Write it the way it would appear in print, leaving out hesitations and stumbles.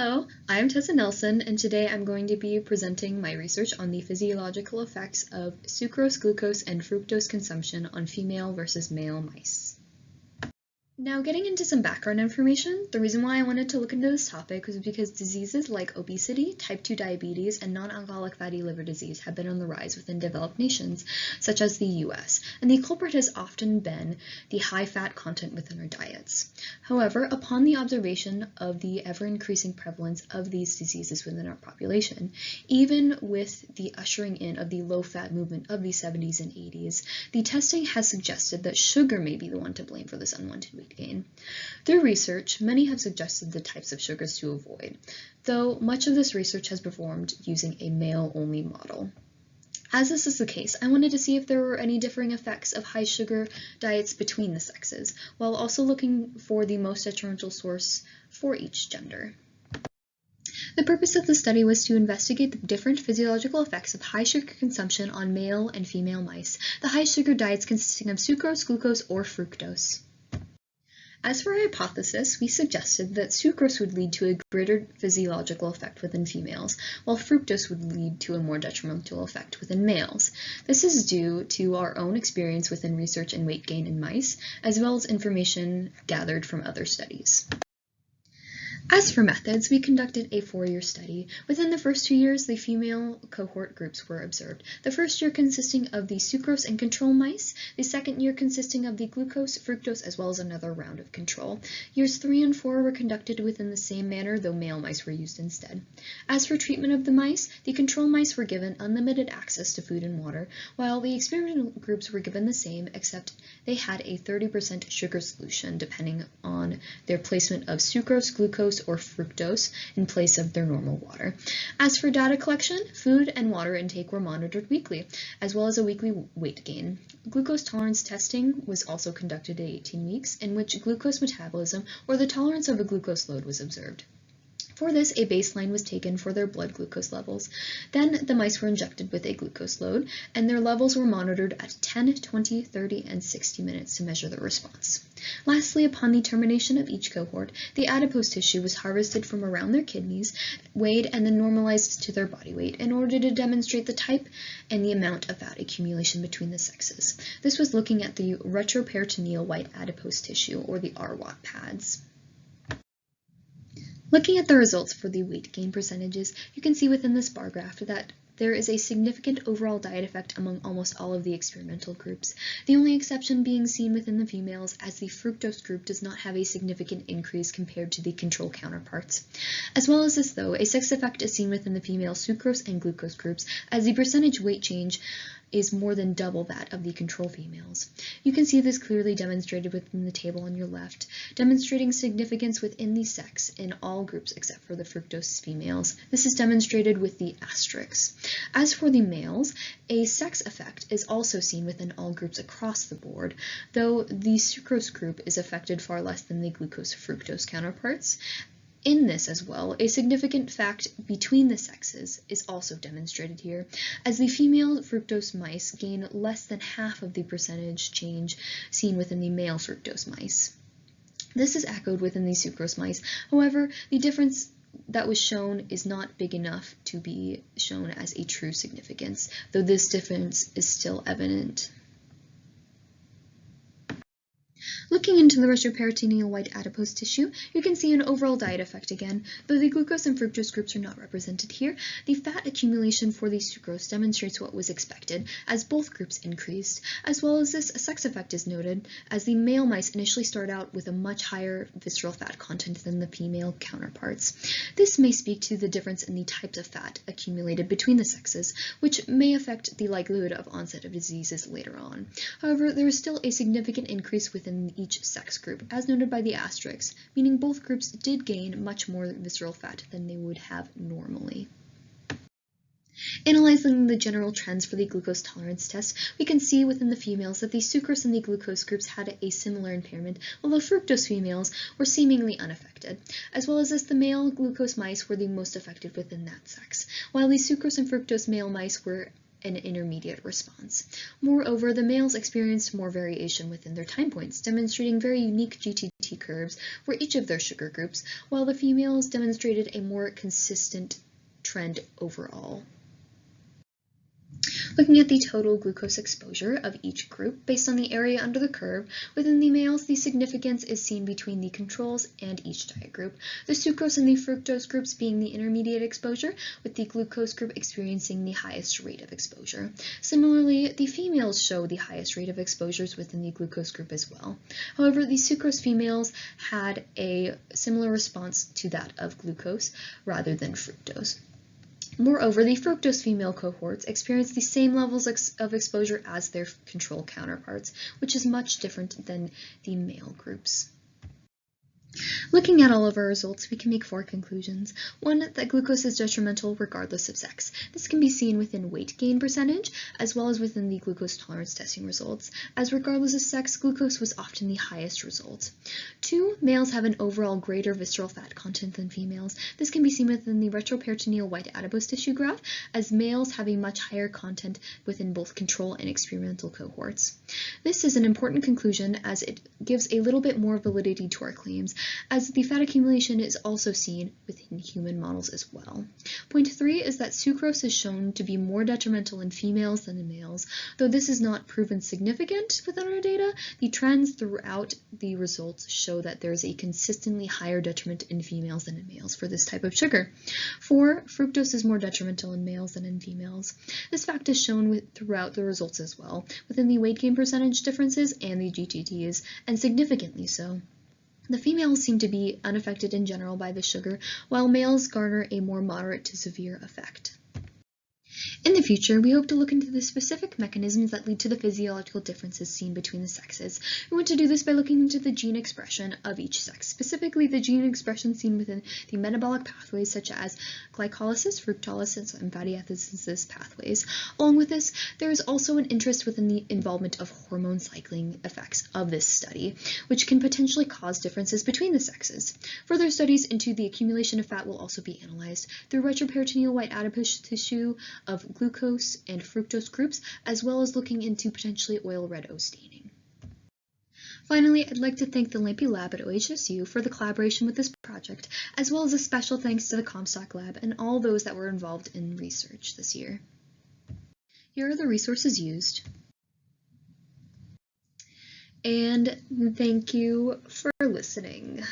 Hello, I'm Tessa Nelson, and today I'm going to be presenting my research on the physiological effects of sucrose, glucose, and fructose consumption on female versus male mice. Now, getting into some background information, the reason why I wanted to look into this topic was because diseases like obesity, type 2 diabetes, and non-alcoholic fatty liver disease have been on the rise within developed nations, such as the US, and the culprit has often been the high fat content within our diets. However, upon the observation of the ever-increasing prevalence of these diseases within our population, even with the ushering in of the low-fat movement of the 70s and 80s, the testing has suggested that sugar may be the one to blame for this unwanted weight gain. Through research, many have suggested the types of sugars to avoid, though much of this research has been performed using a male-only model. As this is the case, I wanted to see if there were any differing effects of high sugar diets between the sexes, while also looking for the most detrimental source for each gender. The purpose of the study was to investigate the different physiological effects of high sugar consumption on male and female mice, the high sugar diets consisting of sucrose, glucose, or fructose. As for our hypothesis, we suggested that sucrose would lead to a greater physiological effect within females, while fructose would lead to a more detrimental effect within males. This is due to our own experience within research and weight gain in mice, as well as information gathered from other studies. As for methods, we conducted a 4-year study. Within the first 2 years, the female cohort groups were observed. The first year consisting of the sucrose and control mice, the second year consisting of the glucose, fructose, as well as another round of control. Years 3 and 4 were conducted within the same manner, though male mice were used instead. As for treatment of the mice, the control mice were given unlimited access to food and water, while the experimental groups were given the same, except they had a 30% sugar solution, depending on their placement of sucrose, glucose, or fructose in place of their normal water. As for data collection, food and water intake were monitored weekly, as well as a weekly weight gain. Glucose tolerance testing was also conducted at 18 weeks, in which glucose metabolism, or the tolerance of a glucose load, was observed. For this, a baseline was taken for their blood glucose levels. Then the mice were injected with a glucose load, and their levels were monitored at 10, 20, 30, and 60 minutes to measure the response. Lastly, upon the termination of each cohort, the adipose tissue was harvested from around their kidneys, weighed, and then normalized to their body weight in order to demonstrate the type and the amount of fat accumulation between the sexes. This was looking at the retroperitoneal white adipose tissue, or the RWAT pads. Looking at the results for the weight gain percentages, you can see within this bar graph that there is a significant overall diet effect among almost all of the experimental groups, the only exception being seen within the females, as the fructose group does not have a significant increase compared to the control counterparts. As well as this, though, a sex effect is seen within the female sucrose and glucose groups, as the percentage weight change is more than double that of the control females. You can see this clearly demonstrated within the table on your left, demonstrating significance within the sex in all groups except for the fructose females. This is demonstrated with the asterisks. As for the males, a sex effect is also seen within all groups across the board, though the sucrose group is affected far less than the glucose-fructose counterparts. In this as well, a significant fact between the sexes is also demonstrated here, as the female fructose mice gain less than half of the percentage change seen within the male fructose mice. This is echoed within the sucrose mice. However, the difference that was shown is not big enough to be shown as a true significance, though this difference is still evident. Looking into the retroperitoneal white adipose tissue, you can see an overall diet effect again. Though the glucose and fructose groups are not represented here, the fat accumulation for the sucrose demonstrates what was expected, as both groups increased. As well as this, a sex effect is noted, as the male mice initially start out with a much higher visceral fat content than the female counterparts. This may speak to the difference in the types of fat accumulated between the sexes, which may affect the likelihood of onset of diseases later on. However, there is still a significant increase within each sex group, as noted by the asterisks, meaning both groups did gain much more visceral fat than they would have normally. Analyzing the general trends for the glucose tolerance test, we can see within the females that the sucrose and the glucose groups had a similar impairment, while the fructose females were seemingly unaffected. As well as this, the male glucose mice were the most affected within that sex, while the sucrose and fructose male mice were an intermediate response. Moreover, the males experienced more variation within their time points, demonstrating very unique GTT curves for each of their sugar groups, while the females demonstrated a more consistent trend overall. Looking at the total glucose exposure of each group based on the area under the curve, within the males, the significance is seen between the controls and each diet group, the sucrose and the fructose groups being the intermediate exposure, with the glucose group experiencing the highest rate of exposure. Similarly, the females show the highest rate of exposures within the glucose group as well. However, the sucrose females had a similar response to that of glucose rather than fructose. Moreover, the fructose female cohorts experienced the same levels of exposure as their control counterparts, which is much different than the male groups. Looking at all of our results, we can make 4 conclusions. 1, that glucose is detrimental regardless of sex. This can be seen within weight gain percentage, as well as within the glucose tolerance testing results, as regardless of sex, glucose was often the highest result. 2, males have an overall greater visceral fat content than females. This can be seen within the retroperitoneal white adipose tissue graph, as males have a much higher content within both control and experimental cohorts. This is an important conclusion as it gives a little bit more validity to our claims, as the fat accumulation is also seen within human models as well. Point 3 is that sucrose is shown to be more detrimental in females than in males. Though this is not proven significant within our data, the trends throughout the results show that there is a consistently higher detriment in females than in males for this type of sugar. 4, fructose is more detrimental in males than in females. This fact is shown throughout the results as well, within the weight gain percentage differences and the GTTs, and significantly so. The females seem to be unaffected in general by the sugar, while males garner a more moderate to severe effect. In the future, we hope to look into the specific mechanisms that lead to the physiological differences seen between the sexes. We want to do this by looking into the gene expression of each sex, specifically the gene expression seen within the metabolic pathways such as glycolysis, fructolysis, and fatty acids pathways. Along with this, there is also an interest within the involvement of hormone cycling effects of this study, which can potentially cause differences between the sexes. Further studies into the accumulation of fat will also be analyzed through retroperitoneal white adipose tissue of glucose and fructose groups, as well as looking into potentially oil red O staining. Finally, I'd like to thank the Lampe Lab at OHSU for the collaboration with this project, as well as a special thanks to the Comstock Lab and all those that were involved in research this year. Here are the resources used. And thank you for listening.